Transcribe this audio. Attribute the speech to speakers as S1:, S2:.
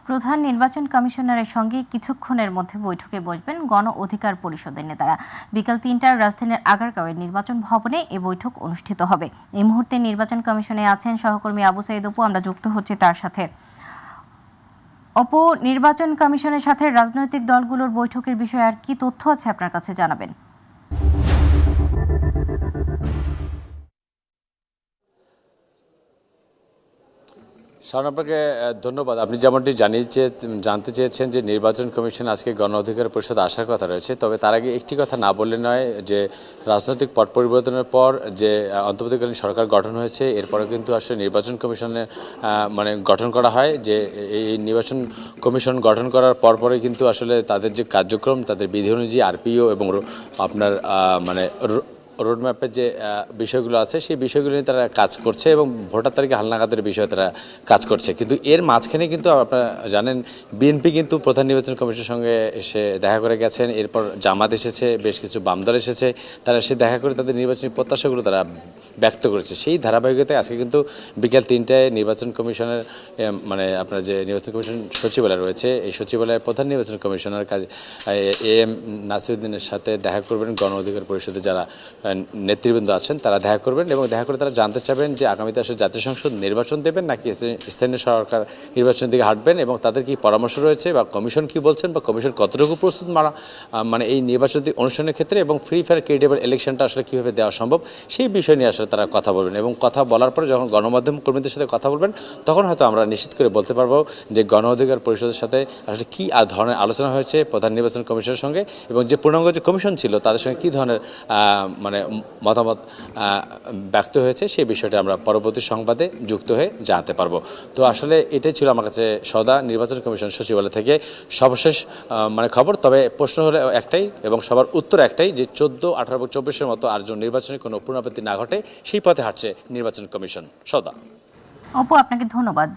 S1: প্রধান নির্বাচন কমিশনারের সঙ্গে কিছুক্ষণের মধ্যে বৈঠকে বসবেন গণ অধিকার পরিষদের নেতারা। বিকাল ৩টায় রাজধানীর আগারগাঁওয়ের নির্বাচন ভবনে এই বৈঠক অনুষ্ঠিত হবে। এই মুহূর্তে নির্বাচন কমিশনে আছেন সহকর্মী আবু সাইদ অপু, আমরা যুক্ত হচ্ছি তার সাথে। অপু, নির্বাচন কমিশনের সাথে রাজনৈতিক দলগুলোর বৈঠকের বিষয়ে আর কি তথ্য আছে আপনার কাছে জানাবেন?
S2: আপনাকে ধন্যবাদ। আপনি যেমনটি জানতে চেয়েছেন যে নির্বাচন কমিশন আজকে গণ অধিকার পরিষদ আসার কথা রয়েছে, তবে তার আগে একটি কথা না বললে নয় যে রাজনৈতিক পট পরিবর্তনের পর যে অন্তর্বর্তীকালীন সরকার গঠন হয়েছে, এরপরে কিন্তু আসলে নির্বাচন কমিশনের গঠন করা হয়। যে এই নির্বাচন কমিশন গঠন করার পরপরই কিন্তু আসলে তাদের যে কার্যক্রম, তাদের বিধি অনুযায়ী আরপিও এবং আপনার রোডম্যাপের যে বিষয়গুলো আছে সেই বিষয়গুলো নিয়ে তারা কাজ করছে এবং ভোটার তালিকা হালনাগাদের বিষয়ে তারা কাজ করছে। কিন্তু এর মাঝখানে কিন্তু আপনারা জানেন বিএনপি কিন্তু প্রধান নির্বাচন কমিশনের সঙ্গে এসে দেখা করে গেছেন। এরপর জামাত এসেছে, বেশ কিছু বাম দল এসেছে, তারা এসে দেখা করে তাদের নির্বাচনী প্রত্যাশাগুলো তারা ব্যক্ত করেছে। সেই ধারাবাহিকতায় আজকে কিন্তু বিকেল ৩টায় নির্বাচন কমিশনের আপনার যে নির্বাচন কমিশন সচিবালয় রয়েছে, এই সচিবালয়ের প্রধান নির্বাচন কমিশনার AM নাসিরউদ্দিনের সাথে দেখা করবেন গণ অধিকার পরিষদের যারা নেতৃবৃন্দ আছেন, তারা দেখা করবেন এবং দেখা করে তারা জানতে চাবেন যে আগামীতে আসলে জাতীয় সংসদ নির্বাচন দেবেন নাকি স্থানীয় সরকার নির্বাচনের দিকে হাঁটবেন এবং তাদের কি পরামর্শ রয়েছে বা কমিশন কি বলছেন বা কমিশন কতটুকু প্রস্তুত এই নির্বাচন অনুষ্ঠানের ক্ষেত্রে এবং ফ্রি ফেয়ার ক্রেডিবল ইলেকশনটা আসলে কীভাবে দেওয়া সম্ভব সেই বিষয় নিয়ে আসলে তারা কথা বলবেন। এবং কথা বলার পরে যখন গণমাধ্যম কর্মীদের সাথে কথা বলবেন তখন হয়তো আমরা নিশ্চিত করে বলতে পারবো যে গণ অধিকার পরিষদের সাথে আসলে কী ধরনের আলোচনা হয়েছে প্রধান নির্বাচন কমিশনের সঙ্গে এবং যে পূর্ণাঙ্গ যে কমিশন ছিল তাদের সঙ্গে কী ধরনের মতামত ব্যক্ত হয়েছে সেই বিষয়টা আমরা পরবর্তী সংবাদে যুক্ত হয়ে জানতে পারবো। তো আসলে এটাই ছিল আমার কাছে সদা নির্বাচন কমিশন সচিবালয় থেকে সর্বশেষ খবর। তবে প্রশ্ন হলো একটাই এবং সবার উত্তর একটাই যে 14, 18, 24-এর মতো আর যেন নির্বাচনে কোনো পুনরাবৃত্তি না ঘটে সেই পথে হাঁটছে নির্বাচন কমিশন। সদা
S1: অপু, আপনাকে ধন্যবাদ।